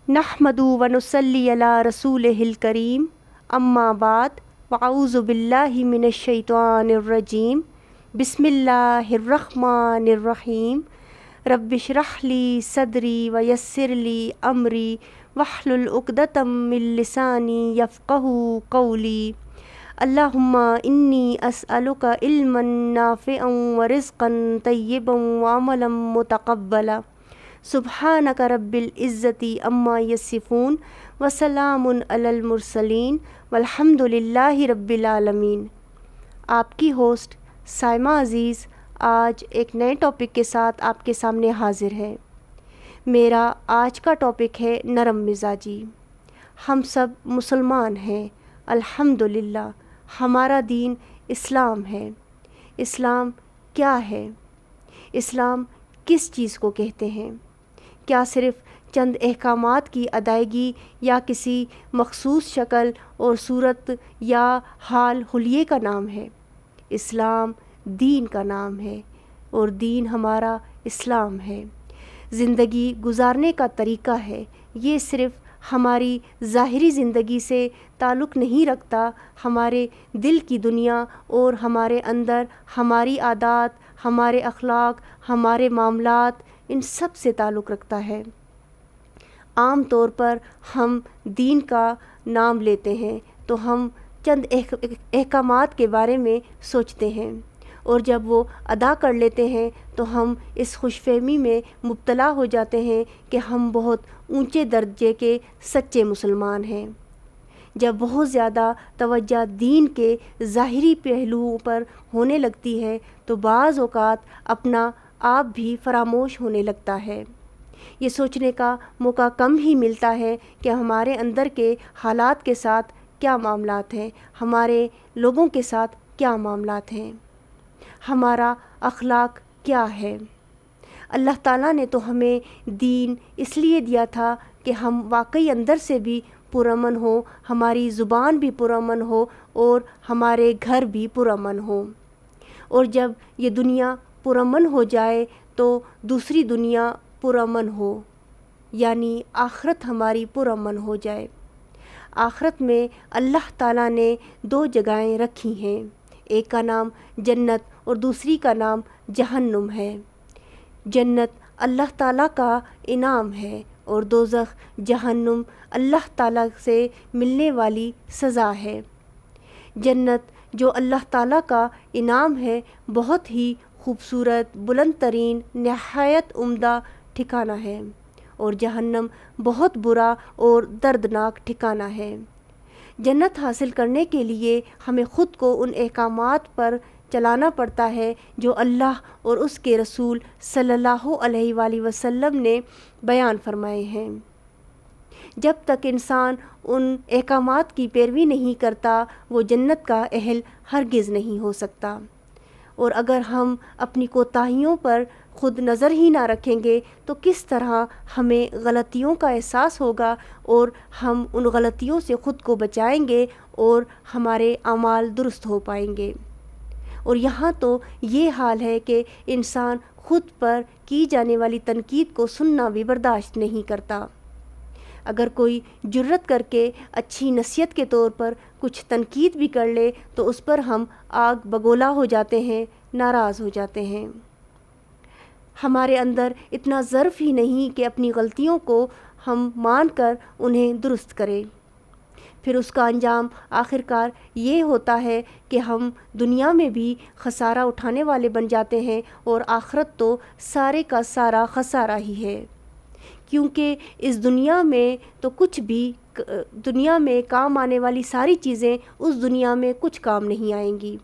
نحمدو و نصلی علی رسولہ الکریم، اما بعد، واعوذ باللہ من الشیطان الرجیم، بسم اللہ الرحمن الرحیم۔ رب اشرح لی صدری ویسر لی امری واحلل عقدۃ من لسانی یفقہوا قولی۔ اللہم انی اسألک علما نافعا ورزقا طیبا وعملا متقبلا۔ سبحانک رب العزت عما یصفون وسلام علی المرسلین والحمد للہ رب العالمین۔ آپ کی ہوسٹ سائمہ عزیز آج ایک نئے ٹاپک کے ساتھ آپ کے سامنے حاضر ہے۔ میرا آج کا ٹاپک ہے نرم مزاجی۔ ہم سب مسلمان ہیں، الحمدللہ۔ ہمارا دین اسلام ہے۔ اسلام کیا ہے؟ اسلام کس چیز کو کہتے ہیں؟ کیا صرف چند احکامات کی ادائیگی یا کسی مخصوص شکل اور صورت یا حال حلیے کا نام ہے؟ اسلام دین کا نام ہے اور دین ہمارا اسلام ہے۔ زندگی گزارنے کا طریقہ ہے۔ یہ صرف ہماری ظاہری زندگی سے تعلق نہیں رکھتا، ہمارے دل کی دنیا اور ہمارے اندر ہماری عادات، ہمارے اخلاق، ہمارے معاملات، ان سب سے تعلق رکھتا ہے۔ عام طور پر ہم دین کا نام لیتے ہیں تو ہم چند احکامات کے بارے میں سوچتے ہیں، اور جب وہ ادا کر لیتے ہیں تو ہم اس خوش فہمی میں مبتلا ہو جاتے ہیں کہ ہم بہت اونچے درجے کے سچے مسلمان ہیں۔ جب بہت زیادہ توجہ دین کے ظاہری پہلوؤں پر ہونے لگتی ہے تو بعض اوقات اپنا آپ بھی فراموش ہونے لگتا ہے۔ یہ سوچنے کا موقع کم ہی ملتا ہے کہ ہمارے اندر کے حالات کے ساتھ کیا معاملات ہیں، ہمارے لوگوں کے ساتھ کیا معاملات ہیں، ہمارا اخلاق کیا ہے۔ اللہ تعالیٰ نے تو ہمیں دین اس لیے دیا تھا کہ ہم واقعی اندر سے بھی پرامن ہو، ہماری زبان بھی پرامن ہو اور ہمارے گھر بھی پرامن ہو۔ اور جب یہ دنیا پرامن ہو جائے تو دوسری دنیا پرامن ہو، یعنی آخرت ہماری پرامن ہو جائے۔ آخرت میں اللہ تعالیٰ نے 2 جگہیں رکھی ہیں، ایک کا نام جنت اور دوسری کا نام جہنم ہے۔ جنت اللہ تعالیٰ کا انعام ہے اور دوزخ جہنم اللہ تعالیٰ سے ملنے والی سزا ہے۔ جنت جو اللہ تعالیٰ کا انعام ہے بہت ہی خوبصورت، بلند ترین، نہایت عمدہ ٹھکانہ ہے، اور جہنم بہت برا اور دردناک ٹھکانہ ہے۔ جنت حاصل کرنے کے لیے ہمیں خود کو ان احکامات پر چلانا پڑتا ہے جو اللہ اور اس کے رسول صلی اللہ علیہ وآلہ وسلم نے بیان فرمائے ہیں۔ جب تک انسان ان احکامات کی پیروی نہیں کرتا وہ جنت کا اہل ہرگز نہیں ہو سکتا۔ اور اگر ہم اپنی کوتاہیوں پر خود نظر ہی نہ رکھیں گے تو کس طرح ہمیں غلطیوں کا احساس ہوگا اور ہم ان غلطیوں سے خود کو بچائیں گے اور ہمارے اعمال درست ہو پائیں گے۔ اور یہاں تو یہ حال ہے کہ انسان خود پر کی جانے والی تنقید کو سننا بھی برداشت نہیں کرتا۔ اگر کوئی جرت کر کے اچھی نصیحت کے طور پر کچھ تنقید بھی کر لے تو اس پر ہم آگ بگولا ہو جاتے ہیں، ناراض ہو جاتے ہیں۔ ہمارے اندر اتنا ظرف ہی نہیں کہ اپنی غلطیوں کو ہم مان کر انہیں درست کریں۔ پھر اس کا انجام آخرکار یہ ہوتا ہے کہ ہم دنیا میں بھی خسارہ اٹھانے والے بن جاتے ہیں اور آخرت تو سارے کا سارا خسارہ ہی ہے، کیونکہ اس دنیا میں تو کچھ بھی، دنیا میں کام آنے والی ساری چیزیں اس دنیا میں کچھ کام نہیں آئیں گی،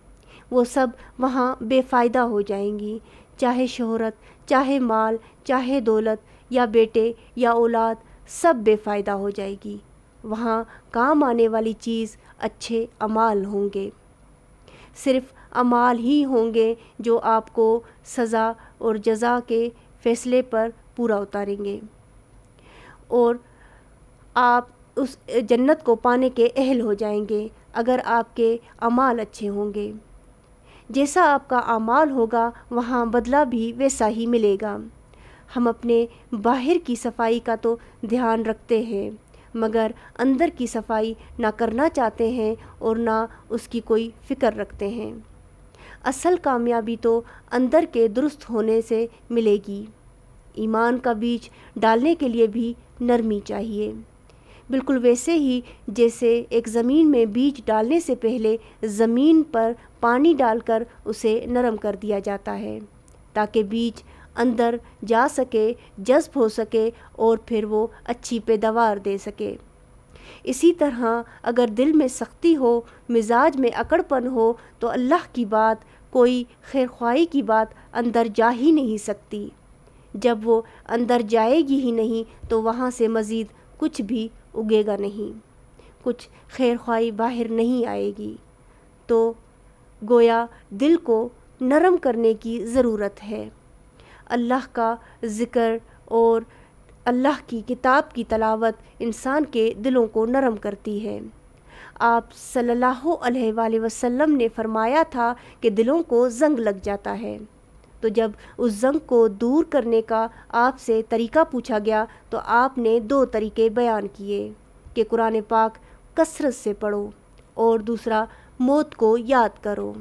وہ سب وہاں بے فائدہ ہو جائیں گی، چاہے شہرت، چاہے مال، چاہے دولت یا بیٹے یا اولاد، سب بے فائدہ ہو جائے گی۔ وہاں کام آنے والی چیز اچھے اعمال ہوں گے، صرف اعمال ہی ہوں گے جو آپ کو سزا اور جزا کے فیصلے پر پورا اتاریں گے، اور آپ اس جنت کو پانے کے اہل ہو جائیں گے اگر آپ کے اعمال اچھے ہوں گے۔ جیسا آپ کا اعمال ہوگا وہاں بدلہ بھی ویسا ہی ملے گا۔ ہم اپنے باہر کی صفائی کا تو دھیان رکھتے ہیں مگر اندر کی صفائی نہ کرنا چاہتے ہیں اور نہ اس کی کوئی فکر رکھتے ہیں۔ اصل کامیابی تو اندر کے درست ہونے سے ملے گی۔ ایمان کا بیج ڈالنے کے لیے بھی نرمی چاہیے، بالکل ویسے ہی جیسے ایک زمین میں بیج ڈالنے سے پہلے زمین پر پانی ڈال کر اسے نرم کر دیا جاتا ہے تاکہ بیج اندر جا سکے، جذب ہو سکے اور پھر وہ اچھی پیداوار دے سکے۔ اسی طرح اگر دل میں سختی ہو، مزاج میں اکڑ پن ہو تو اللہ کی بات، کوئی خیر خواہی کی بات اندر جا ہی نہیں سکتی۔ جب وہ اندر جائے گی ہی نہیں تو وہاں سے مزید کچھ بھی اگے گا نہیں، کچھ خیر خواہی باہر نہیں آئے گی۔ تو گویا دل کو نرم کرنے کی ضرورت ہے۔ اللہ کا ذکر اور اللہ کی کتاب کی تلاوت انسان کے دلوں کو نرم کرتی ہے۔ آپ صلی اللہ علیہ وآلہ وسلم نے فرمایا تھا کہ دلوں کو زنگ لگ جاتا ہے، تو جب اس زنگ کو دور کرنے کا آپ سے طریقہ پوچھا گیا تو آپ نے 2 طریقے بیان کیے کہ قرآن پاک کثرت سے پڑھو اور دوسرا موت کو یاد کرو۔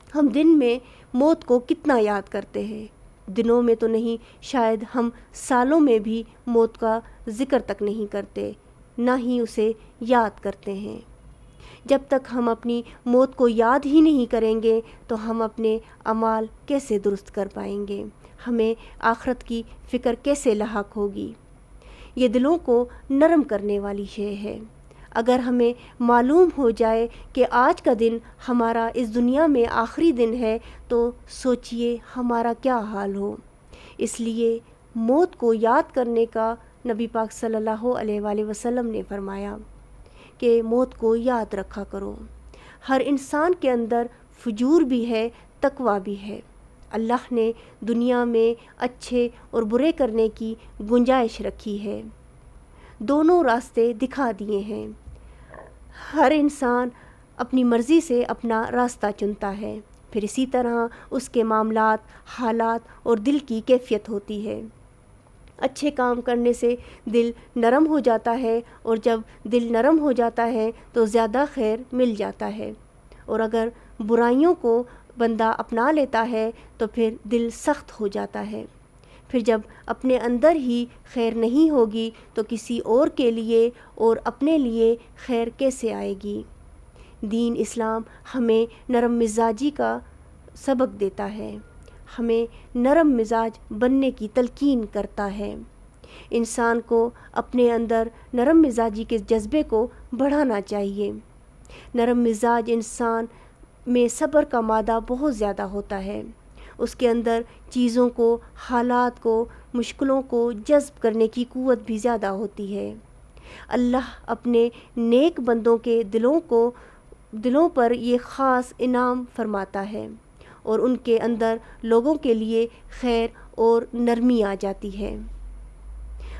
ہم دن میں موت کو کتنا یاد کرتے ہیں؟ دنوں میں تو نہیں، شاید ہم سالوں میں بھی موت کا ذکر تک نہیں کرتے، نہ ہی اسے یاد کرتے ہیں۔ جب تک ہم اپنی موت کو یاد ہی نہیں کریں گے تو ہم اپنے اعمال کیسے درست کر پائیں گے؟ ہمیں آخرت کی فکر کیسے لاحق ہوگی؟ یہ دلوں کو نرم کرنے والی شے ہے۔ اگر ہمیں معلوم ہو جائے کہ آج کا دن ہمارا اس دنیا میں آخری دن ہے تو سوچئے ہمارا کیا حال ہو۔ اس لیے موت کو یاد کرنے کا نبی پاک صلی اللہ علیہ وآلہ وسلم نے فرمایا کہ موت کو یاد رکھا کرو۔ ہر انسان کے اندر فجور بھی ہے، تقویٰ بھی ہے۔ اللہ نے دنیا میں اچھے اور برے کرنے کی گنجائش رکھی ہے، دونوں راستے دکھا دیے ہیں۔ ہر انسان اپنی مرضی سے اپنا راستہ چنتا ہے، پھر اسی طرح اس کے معاملات، حالات اور دل کی کیفیت ہوتی ہے۔ اچھے کام کرنے سے دل نرم ہو جاتا ہے اور جب دل نرم ہو جاتا ہے تو زیادہ خیر مل جاتا ہے، اور اگر برائیوں کو بندہ اپنا لیتا ہے تو پھر دل سخت ہو جاتا ہے۔ پھر جب اپنے اندر ہی خیر نہیں ہوگی تو کسی اور کے لیے اور اپنے لیے خیر کیسے آئے گی؟ دین اسلام ہمیں نرم مزاجی کا سبق دیتا ہے، ہمیں نرم مزاج بننے کی تلقین کرتا ہے۔ انسان کو اپنے اندر نرم مزاجی کے جذبے کو بڑھانا چاہیے۔ نرم مزاج انسان میں صبر کا مادہ بہت زیادہ ہوتا ہے، اس کے اندر چیزوں کو، حالات کو، مشکلوں کو جذب کرنے کی قوت بھی زیادہ ہوتی ہے۔ اللہ اپنے نیک بندوں کے دلوں پر یہ خاص انعام فرماتا ہے اور ان کے اندر لوگوں کے لیے خیر اور نرمی آ جاتی ہے۔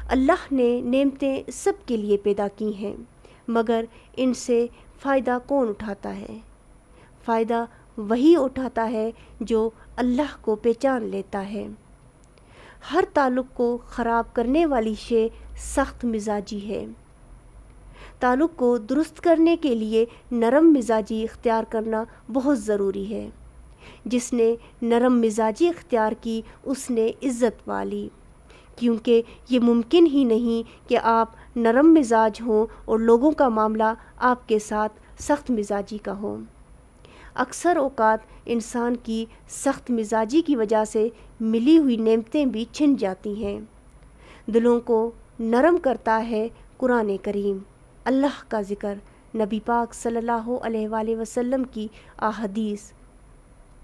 اللہ نے نعمتیں سب کے لیے پیدا کی ہیں، مگر ان سے فائدہ کون اٹھاتا ہے؟ فائدہ وہی اٹھاتا ہے جو اللہ کو پہچان لیتا ہے۔ ہر تعلق کو خراب کرنے والی شے سخت مزاجی ہے۔ تعلق کو درست کرنے کے لیے نرم مزاجی اختیار کرنا بہت ضروری ہے۔ جس نے نرم مزاجی اختیار کی اس نے عزت پالی، کیونکہ یہ ممکن ہی نہیں کہ آپ نرم مزاج ہوں اور لوگوں کا معاملہ آپ کے ساتھ سخت مزاجی کا ہو۔ اکثر اوقات انسان کی سخت مزاجی کی وجہ سے ملی ہوئی نعمتیں بھی چھن جاتی ہیں۔ دلوں کو نرم کرتا ہے قرآن کریم، اللہ کا ذکر، نبی پاک صلی اللہ علیہ وآلہ وسلم کی احادیث،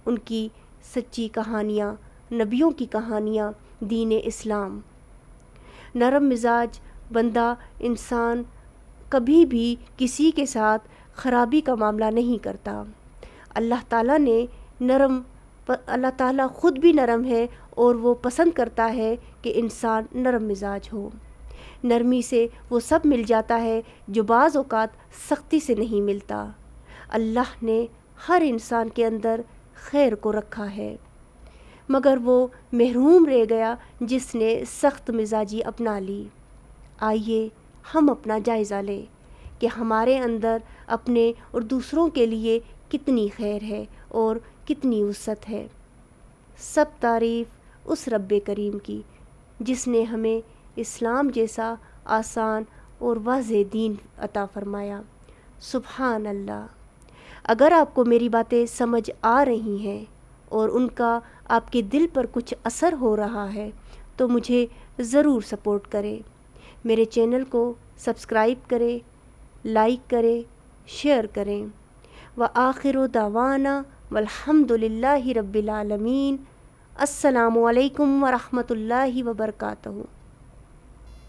ان کی سچی کہانیاں، نبیوں کی کہانیاں، دین اسلام۔ نرم مزاج بندہ انسان کبھی بھی کسی کے ساتھ خرابی کا معاملہ نہیں کرتا۔ اللہ تعالیٰ خود بھی نرم ہے اور وہ پسند کرتا ہے کہ انسان نرم مزاج ہو۔ نرمی سے وہ سب مل جاتا ہے جو بعض اوقات سختی سے نہیں ملتا۔ اللہ نے ہر انسان کے اندر خیر کو رکھا ہے۔ مگر وہ محروم رہ گیا جس نے سخت مزاجی اپنا لی۔ آئیے ہم اپنا جائزہ لیں کہ ہمارے اندر اپنے اور دوسروں کے لیے کتنی خیر ہے اور کتنی وسعت ہے۔ سب تعریف اس رب کریم کی جس نے ہمیں اسلام جیسا آسان اور واضح دین عطا فرمایا۔ سبحان اللہ۔ اگر آپ کو میری باتیں سمجھ آ رہی ہیں اور ان کا آپ کے دل پر کچھ اثر ہو رہا ہے تو مجھے ضرور سپورٹ کریں، میرے چینل کو سبسکرائب کریں، لائک کریں، شیئر کریں۔ وآخر دعوانا والحمد للہ رب العالمین۔ السلام علیکم ورحمۃ اللہ وبرکاتہ۔